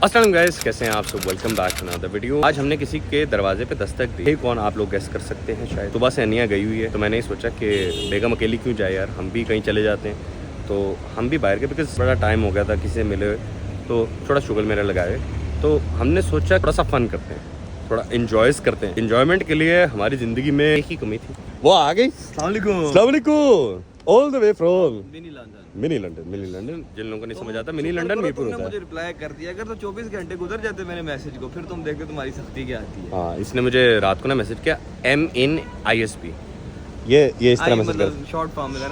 अस्सलाम गाइस, कैसे हैं आप सब। Welcome back to another video. आज हमने किसी के दरवाजे पे दस्तक दी। कौन आप लोग गेस कर सकते हैं। शायद सुबह से अनिया गई हुई है, तो मैंने ही सोचा कि बेगम अकेली क्यों जाए यार, हम भी कहीं चले जाते हैं। तो हम भी बाहर गए बिकॉज बड़ा टाइम हो गया था, किसी से मिले तो थोड़ा शुगर मेरा लगाए। तो हमने सोचा थोड़ा सा फन करते हैं, थोड़ा इंजॉयस करते हैं। इंजॉयमेंट के लिए हमारी ज़िंदगी में एक ही कमी थी, वो आ गई। अस्सलाम वालेकुम। All the way from mini London. जिन लोगों को नहीं समझ आता, मिनी लंदन मीरपुर होता है। मुझे रिप्लाई कर दिया, अगर तो 24 घंटे गुजर जाते मेरे मैसेज को, फिर तुम देखते तुम्हारी सख्ती क्या आती है। हाँ, इसने मुझे रात को ना मैसेज किया MINISP, ये इस तरह मैसेज कर। शॉर्ट फॉर्म में ना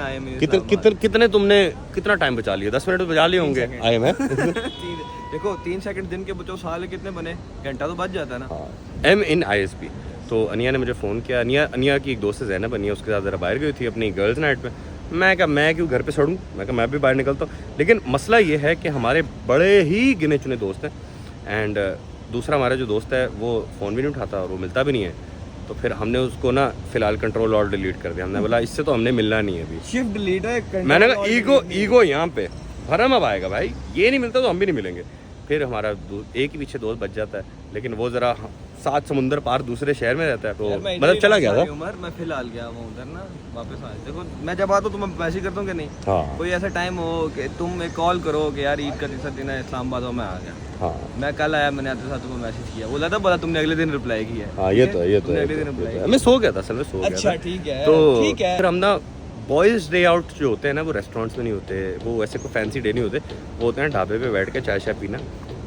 कितने तुमने कितना टाइम बचा लिया? 10 मिनट तो बचा लिए होंगे। आई है देखो 3 सेकंड दिन के बचो, साल कितने बने, घंटा तो बच जाता है ना। MINISP। तो अनिया ने मुझे फ़ोन किया। अनिया की एक दोस्त है ज़ैनब, अनिया उसके साथ ज़रा बाहर गई थी अपनी गर्ल्स नाइट पे। मैं क्यों घर पे सड़ूँ, मैं भी बाहर निकलता हूँ। लेकिन मसला ये है कि हमारे बड़े ही गिने चुने दोस्त हैं, एंड दूसरा हमारा जो दोस्त है वो फ़ोन भी नहीं उठाता और वो मिलता भी नहीं है। तो फिर हमने उसको ना फ़िलहाल कंट्रोल और डिलीट कर दिया। हमने बोला इससे तो हमने मिलना नहीं है अभी, शिफ्ट डिलीट है। मैंने कहा ईगो यहाँ पे भरम अब आएगा भाई, ये नहीं मिलता तो हम भी नहीं मिलेंगे। फिर हमारा एक ही पीछे दोस्त बच जाता है, लेकिन वो ज़रा 7 समुंदर पार दूसरे शहर में रहता है, तो मतलब चला गया था। मैं फिलहाल गया हूँ उधर ना, वापस आया। देखो मैं जब आता हूँ तो मैं मैसेज करता हूँ कि नहीं। हाँ। कोई ऐसा टाइम हो कि तुम एक कॉल करो कि यार ईद का तीसरा दिन है, इस्लामाबाद हो, मैं आ गया। हाँ, मैं कल आया, मैंने आते साथ तुम्हें मैसेज किया, बोला तुमने अगले दिन रिप्लाई किया। हाँ, ये तो अगले दिन रिप्लाई। मैं सो गया था, असल में सो गया था। अच्छा ठीक है, तो ठीक है। फिर हम ना बॉयज़ डे आउट जो होते हैं ना, वो रेस्टोरेंट्स में नहीं होते, वो ऐसे कोई फैंसी डे नहीं होते, वो होते हैं ढाबे पे बैठ के चाय शाय पीना।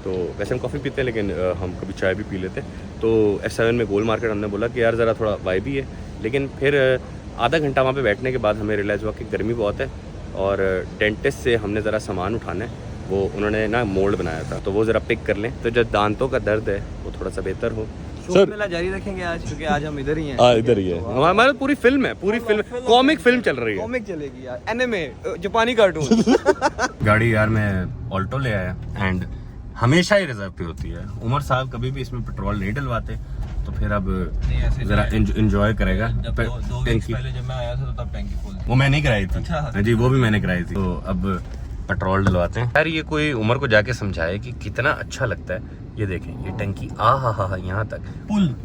तो वैसे हम कॉफ़ी पीते हैं, लेकिन हम कभी चाय भी पी लेते हैं। तो F7 में गोल मार्केट हमने बोला कि यार ज़रा थोड़ा वाइब ही है। लेकिन फिर आधा घंटा वहाँ पे बैठने के बाद हमें रियलाइज़ हुआ कि गर्मी बहुत है, और डेंटिस्ट से हमने ज़रा सामान उठाना है। वो उन्होंने ना मोल्ड बनाया था, तो वो ज़रा पिक कर लें, तो जो दांतों का दर्द है वो थोड़ा सा बेहतर हो। सर मेला जारी रखेंगे आज, क्योंकि आज हम इधर ही हैं। इधर ही है हमारा, पूरी फिल्म है, पूरी फिल्म कॉमिक फिल्म चल रही है। कॉमिक चलेगी यार, एनिमे, जापानी कार्टून। गाड़ी यार मैं ऑल्टो ले आया, एंड हमेशा ही रिजर्व पे होती है। उमर साहब कभी भी इसमें पेट्रोल नहीं डलवाते, तो फिर अब जरा एंजॉय करेगा। पहले जब मैं आया था तो तब टैंकी फुल थी। वो मैं नहीं कराई थी। अच्छा। जी, वो भी मैंने कराई थी। तो अब पेट्रोल डलवाते हैं यार। ये कोई उमर को जाके समझाए कि कितना अच्छा लगता है। ये देखें, ये टंकी, हा यहाँ तक पुल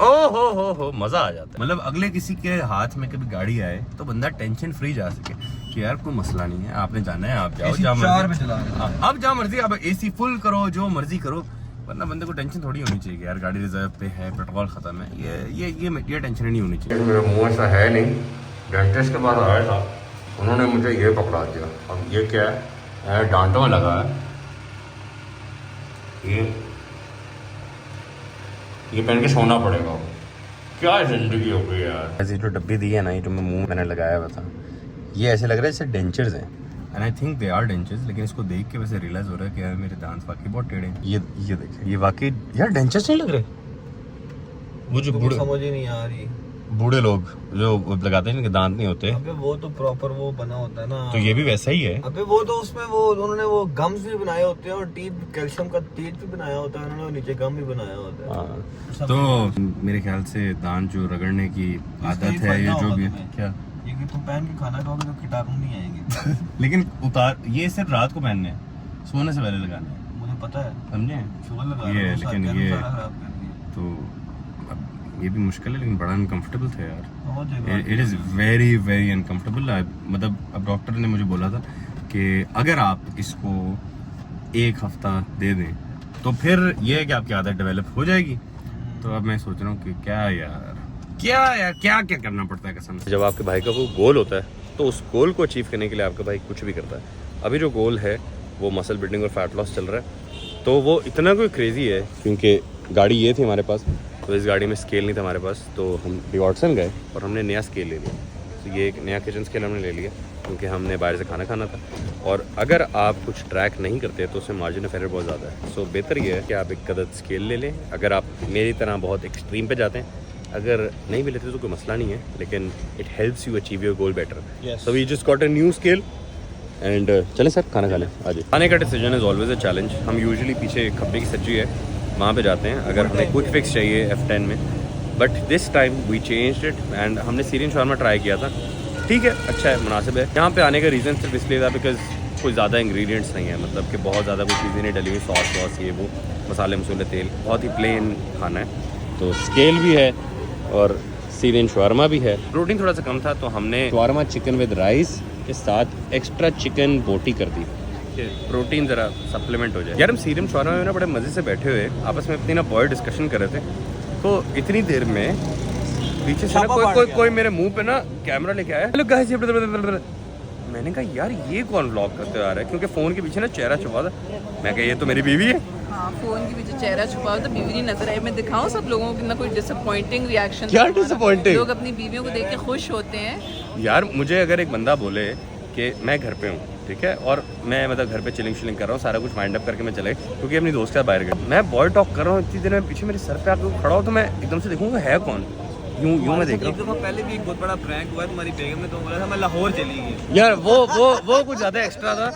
ओ हो मजा आ जाता है। मतलब अगले किसी के हाथ में कभी गाड़ी आए तो बंदा टेंशन फ्री जा सके कि यार कोई मसला नहीं है, आपने जाना है आप जाओ, जहाँ मर्जी आप AC फुल करो, जो मर्जी करो, वरना बंदे को टेंशन थोड़ी होनी चाहिए यार गाड़ी रिजर्व पे है, पेट्रोल खत्म है। ये टेंशन नहीं होनी चाहिए। मेरा मुँह ऐसा है नहीं। डेंटिस्ट के पास आया था, उन्होंने मुझे ये पकड़ा दिया। अब ये क्या है, डांटों में लगा है, ये पहन के सोना पड़ेगा। क्या जिंदगी हो गई यार। ऐसी जो डब्बी दी है ना, ये जो मैं मुंह मैंने लगाया हुआ था, ये ऐसे लग रहा है जैसे डेंचर्स हैं, and I think they are dentures. लेकिन इसको देख के वैसे रियलाइज हो रहा है कि यार मेरे दांत वाकई बहुत टेढ़े हैं। ये देखिए, ये वाकई यार डेंचर्स नहीं लग रहे। वो जो बूढ़े, समझ ही नहीं आ रही, बूढ़े लोग जो लगाते हैं इनके दांत नहीं होते। अबे वो तो प्रॉपर वो बना होता है ना, तो ये भी वैसा ही है। अबे वो तो उसमें वो उन्होंने वो गम्स भी बनाए होते हैं, और टीथ, कैल्शियम का टीथ भी बनाया होता है उन्होंने, और नीचे गम भी बनाया होता है। हाँ, तो मेरे ख्याल से दांत जो रगड़ने की आदत है, ये जो भी क्या, ये कि तुम पहन के खाना खाओगे तो कीटाणु नहीं आएंगे। लेकिन ये सिर्फ रात को पहनने हैं, सोने से पहले लगाने हैं। मुझे पता है, समझे शुगर लगा ये, लेकिन ये खराब कर दिया। तो अब ये भी मुश्किल है, लेकिन बड़ा अनकंफर्टेबल था यार। It is very very uncomfortable. मतलब अब डॉक्टर ने मुझे बोला था कि अगर आप इसको 1 हफ्ता दे दें तो फिर ये है कि आपकी आदत डेवलप हो जाएगी। तो अब मैं सोच रहा हूँ कि क्या करना पड़ता है कसम से। जब आपके भाई का कोई गोल होता है तो उस गोल को अचीव करने के लिए आपका भाई कुछ भी करता है। अभी जो गोल है वो मसल बिल्डिंग और फैट लॉस चल रहा है, तो वो इतना कोई क्रेजी है क्योंकि गाड़ी ये थी हमारे पास, तो इस गाड़ी में स्केल नहीं था हमारे पास, तो हम डिवॉर्सन गए और हमने नया स्केल ले लिया। तो ये एक नया किचन स्केल हमने ले लिया क्योंकि हमने बाहर से खाना था, और अगर आप कुछ ट्रैक नहीं करते तो उसमें मार्जिन ऑफ एरर बहुत ज़्यादा है। सो बेहतर ये है कि आप एक गलत स्केल ले लें। अगर आप मेरी तरह बहुत एक्सट्रीम पे जाते हैं, अगर नहीं भी लेते तो कोई मसला नहीं है, लेकिन it helps you achieve your goal better. So we just got a new scale and चलें सर खाना खा लें। आज खाने का decision is always a challenge. हम यूजुअली पीछे खब्बे की सब्जी है वहाँ पे जाते हैं अगर हमें क्विक फिक्स चाहिए F10 में, but this time we changed it and हमने सीरियन शॉर्मा ट्राई किया था। ठीक है, अच्छा है, मुनासिब है। यहाँ पे आने का रीज़न सिर्फ इसलिए था बिकॉज कोई ज़्यादा इंग्रेडिएंट्स नहीं है, मतलब कि बहुत ज़्यादा कोई चीज़ें नहीं डली हुई, सॉस वॉस ये वो मसाले मसूले तेल, बहुत ही प्लेन खाना है। तो स्केल भी है और सीरियन शवारमा भी है। प्रोटीन थोड़ा सा कम था तो हमने शवारमा चिकन विद राइस के साथ एक्स्ट्रा चिकन बोटी कर दी, प्रोटीन ज़रा सप्लीमेंट हो जाए। यार हम सीरियन शवारमा में ना बड़े मज़े से बैठे हुए आपस में अपनी ना बॉय डिस्कशन कर रहे थे, तो इतनी देर में पीछे से ना कोई मेरे मुंह पे ना कैमरा लेके आया, हेलो गाइस, मैंने कहा यार ये कौन व्लॉग करते आ रहा है, क्योंकि फ़ोन के पीछे ना चेहरा छुपा था। मैं कहा ये तो मेरी बीवी है। हाँ, फोन के पीछे चेहरा छुपा हो तो बीवी नहीं नजर आई। मैं दिखाऊं सब लोगों को कितना कोई डिसअपॉइंटिंग रिएक्शन। क्या डिसअपॉइंटिंग? लोग अपनी बीवियों को देख के खुश होते हैं। यार मुझे अगर एक बंदा बोले कि मैं घर पे हूँ, ठीक है, और मैं मतलब घर पे चिलिंग कर रहा हूँ, सारा कुछ वाइंड अप करके मैं चले, क्योंकि अपनी दोस्त के साथ बाहर गया, मैं बॉय टॉक कर रहा हूँ, इतनी देर में पीछे मेरे सर पे आके खड़ा हो तो मैं एकदम से देखूँगा है कौन, यूं मैं देख रहा हूँ। पहले भी एक बहुत बड़ा प्रैंक हुआ तुम्हारी बेगम ने, तो बोला था मैं लाहौर चली गई। यार वो कुछ ज़्यादा एक्स्ट्रा था,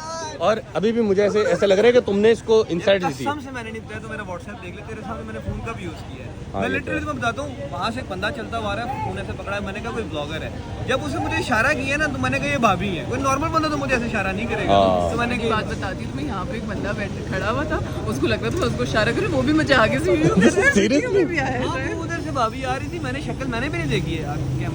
और अभी भी मुझे ऐसा लग रहा है कि तुमने इसको इनसाइड दी थी। कसम से मैंने नहीं बताया, तो मेरा व्हाट्सएप देख ले, तेरे सामने मैंने फोन का भी यूज किया है। हाँ, मैं लिटरली तुम्हें बताता हूँ, वहाँ से एक बंदा चलता हुआ आ रहा है, फोन ऐसे पकड़ा है, मैंने कहा कोई ब्लॉगर है। जब उसने मुझे इशारा किया ना, तो मैंने कहा ये भाभी है, कोई नॉर्मल बंदा तो मुझे ऐसे इशारा नहीं करेगा। तो मैंने एक बात बताती हूँ, मैं यहाँ पे एक बंदा बैठ खड़ा हुआ था, उसको लग रहा था उसको इशारा करे, वो भी मुझे आगे से उधर से भाभी आ रही थी, मैंने शक्ल मैंने भी नहीं देखी है,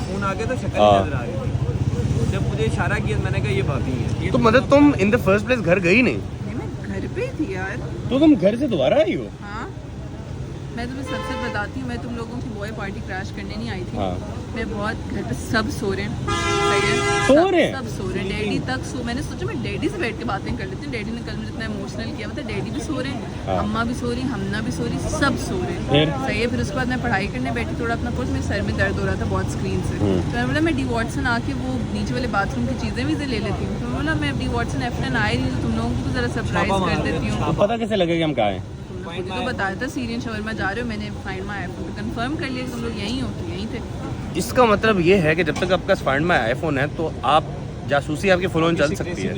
फोन आगे तो शक्ल नहीं नजर आ रही थी। जब मुझे इशारा किया मैंने कहा ये भाभी है। तो मतलब तुम इन द फर्स्ट प्लेस घर गई नहीं? मैं घर पे थी यार। तो तुम घर से दोबारा आई हो? हाँ, मैं तुम्हें सच बताती हूँ, मैं तुम लोगों की बॉय पार्टी क्रैश करने नहीं आई थी। हाँ। मैं बहुत घर पे सब सो रहे हैं, सही है, सो रहे हैं? सब सो रहे हैं, डैडी तक सो। मैंने सोचा मैं डैडी से बैठ के बातें कर लेती हूँ। डैडी ने कल मुझे इतना इमोशनल किया, मतलब डैडी भी सो रहे हैं, हाँ। अम्मा भी सो रही, हमना भी सो रही, सब सो रहे हैं, सही है। फिर उसके बाद मैं पढ़ाई करने बैठी, थोड़ा अपना कोर्स, मेरे सर में दर्द हो रहा था बहुत स्क्रीन से, तो मैंने बोला मैं डी वॉटसन आके वो नीचे वाले बाथरूम की चीज़ें भी ले लेती हूँ। तो मैं बोला मैं डी वॉटसन F10 आई नहीं, तो तुम लोगों को तो ज़रा सरप्राइज कर देती हूँ। पता कैसे लगेगा कि हम कहाँ हैं? मुझे तो बताया था सीरियन शवरमा जा रहे हो, मैंने फाइंड माय आईफोन पे कंफर्म कर लिया कि तुम लोग यहीं हो, तो यहीं थे। इसका मतलब ये है कि जब तक आपका फाइंड माय आईफोन है तो आप जासूसी आपके फोन चल सकती है?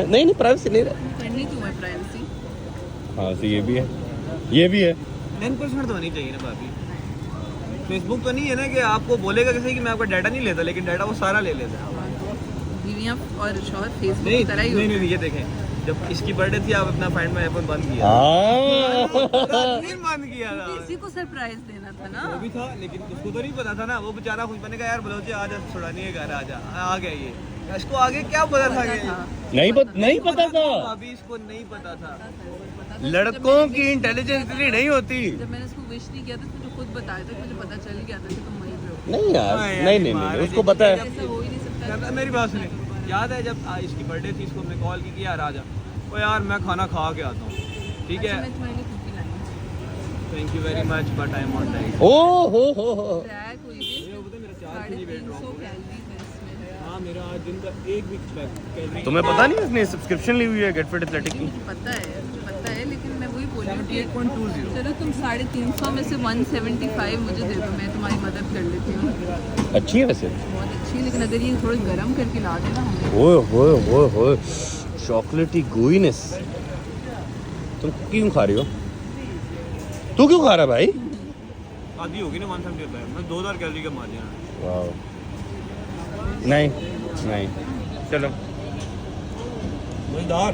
नहीं प्राइवेसी नहीं करनी क्यों है प्राइवेसी? हाँ तो ये भी है, ये भी है। 10% तो होनी चाहिए ना भाभी। फेसबुक तो नहीं है ना कि आपको बोलेगा कैसे कि मैं आपका डाटा नहीं लेता, लेकिन डाटा वो सारा ले लेता है। बीवियां और शौहर फेसबुक की तरह ही होते हैं। नहीं, ये देखें, जब इसकी बर्थडे थी आप अपना फाइंड माय आईफोन बंद किया, बंद किया था। किसी को सरप्राइज देना था ना। वो भी था, लेकिन उसको तो नहीं पता था ना, वो बेचारा खुश। मैंने कहा यार बलोचे आजा, छुड़ानी है घर, आजा, आ गया ये। इसको आगे क्या पता था कि नहीं पता था, अभी इसको नहीं पता था। लड़कों की इंटेलिजेंस इतनी नहीं होती। जब मैंने उसको विश नहीं किया था, मुझे खुद बताया था, मुझे पता चल गया था कि तुम वहीं पे हो। नहीं यार, नहीं उसको पता है। ऐसा हो ही नहीं सकता। मेरी बात सुने, याद है जब इसकी बर्थडे थी, इसको हमने कॉल की कि यार आजा, ओ यार मैं खाना खा के आता हूँ, ठीक है, मैं तुम्हारे लिए कुकी लाई हूँ। Thank you very much, but I am on diet. ओ हो ट्रैक हुई थी, मेरा 4 350 कैलोरीज है इसमें। हाँ, मेरा आज दिन का एक भी कैलोरी। तुम्हें पता नहीं इसने सब्सक्रिप्शन ली हुई है गेट फिट एथलेटिक की? मुझे पता है, लेकिन मैं वही बोल रही हूँ कि चलो तुम 350 में से 175 मुझे दे दो, मैं तुम्हारी मदद कर लेती हूँ। अच्छी है वैसे, बहुत अच्छी है, लेकिन अगर ये थोड़ी गर्म करके ला देना हमें। ओए चॉकलेटी गोईनेस। तुम क्यों खा रही हो? तू क्यों खा रहा है भाई? आधी होगी ना 170 होता है, मैं 2000 कैलोरी का मार दिया। वाह, नहीं चलो मजेदार।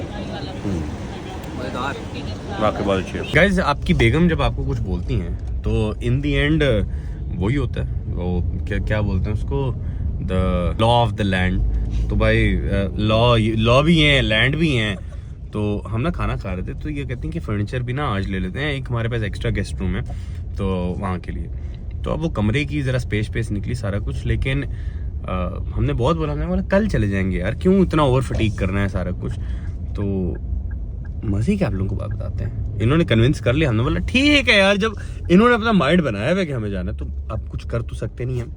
वाकई बहुत अच्छी है। गाइज आपकी बेगम जब आपको कुछ बोलती हैं तो इन दी एंड वही होता है, वो क्या बोलते हैं उसको, the law of the land. तो भाई लॉ भी हैं, लैंड भी हैं। तो हम ना खाना खा रहे थे, तो ये कहते हैं कि फर्नीचर भी ना आज ले लेते हैं, एक हमारे पास एक्स्ट्रा गेस्ट रूम है तो वहाँ के लिए। तो अब वो कमरे की ज़रा स्पेस निकली सारा कुछ, लेकिन हमने बहुत बोला कल चले जाएंगे यार, क्यों इतना ओवर फटीक करना है सारा कुछ। तो मज़े की आप लोगों को बात बताते हैं, इन्होंने कन्विंस कर लिया, हमने बोला ठीक है यार, जब इन्होंने अपना माइंड बनाया हुआ कि हमें जाना है तो अब कुछ कर तो सकते नहीं हम।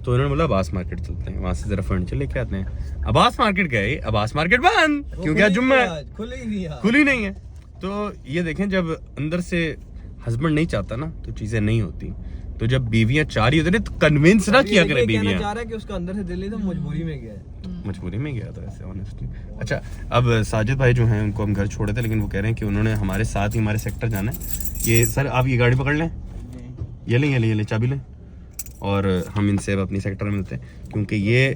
तो इन्होंने बोला अब्बास मार्केट चलते हैं, वहाँ से ज़रा फर्नीचर लेके आते हैं। अब्बास मार्केट गए, अब्बास मार्केट बंद, क्योंकि आज जुम्मा है, खुली नहीं है। तो ये देखें, जब अंदर से हस्बैंड नहीं चाहता ना तो चीज़ें नहीं होती। तो जब बीवियां चाह रही होती है तो कन्विंस ना किया करे बीवियां। चाह रहा है कि उसका अंदर से दिल नहीं था, मजबूरी में गया है। मजबूरी में गया था ऐसे ऑनेस्टली। अच्छा, अब साजिद भाई जो हैं उनको हम घर छोड़े थे, लेकिन वो कह रहे हैं कि उन्होंने हमारे साथ ही हमारे सेक्टर जाना है। ये सर आप ये गाड़ी पकड़ लें, ये लें चाबी लें, और हम इनसे अब अपनी सेक्टर में मिलते हैं, क्योंकि ये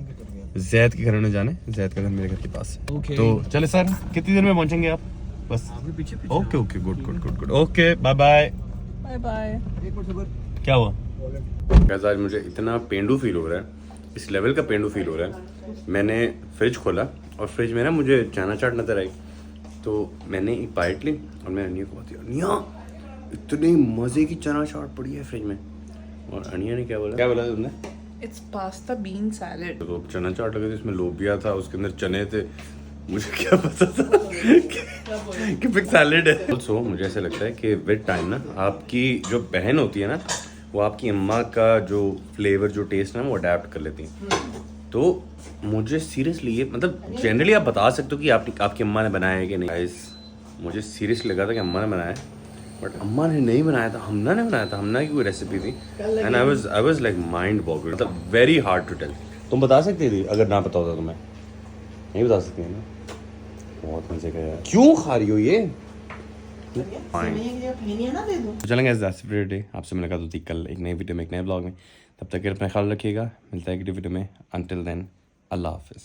जैद के घर में जाने, जैद का घर मेरे घर के पास है। Okay. तो चले सर, कितनी देर में पहुंचेंगे आप? बस पीछे okay okay, good good good good, okay bye bye. Bye bye. क्या हुआ? गाइस आज मुझे इतना पेंडू फील हो रहा है, इस लेवल का पेंडू फील हो रहा है। मैंने फ्रिज खोला और फ्रिज में ना मुझे चना चाट नजर आई, तो मैंने एक बाइट ली और मैंने अनिया को बताया, अनिया इतनी मजे की चना चाट पड़ी है फ्रिज में। और अनिया ने क्या बोला तुमने? It's pasta bean salad. तो चना चाट लगे थे, इसमें लोबिया था, उसके अंदर चने थे, मुझे क्या पता था कि बिग सैलेड है। ऑल्सो मुझे ऐसा लगता है कि विद टाइम ना आपकी जो बहन होती है ना, वो आपकी अम्मा का जो फ्लेवर, जो टेस्ट है ना, वो अडेप्ट कर लेती हैं। तो मुझे सीरियसली ये मतलब जनरली आप बता सकते हो कि आपकी अम्मा ने बनाया है कि नहीं। गाइस मुझे सीरियसली लगा था कि अम्मा ने बनाया है, बट अम्मा ने नहीं बनाया था, हमना ने बनाया था। हमना की कोई रेसिपी थी and I was like mind boggled, मतलब वेरी हार्ड टू टेल। तुम बता सकती थी अगर ना पता होता तुम्हें? नहीं बता सकती है ना? बहुत मजे का यार। क्यों खा रही हो ये? चलेंगे डे, आपसे मुलाकात होती कल एक नई वीडियो में, एक नए ब्लॉग में। तब तक अपना ख्याल रखिएगा, मिलता है एक वीडियो में। अंटिल देन अल्लाह हाफिज़।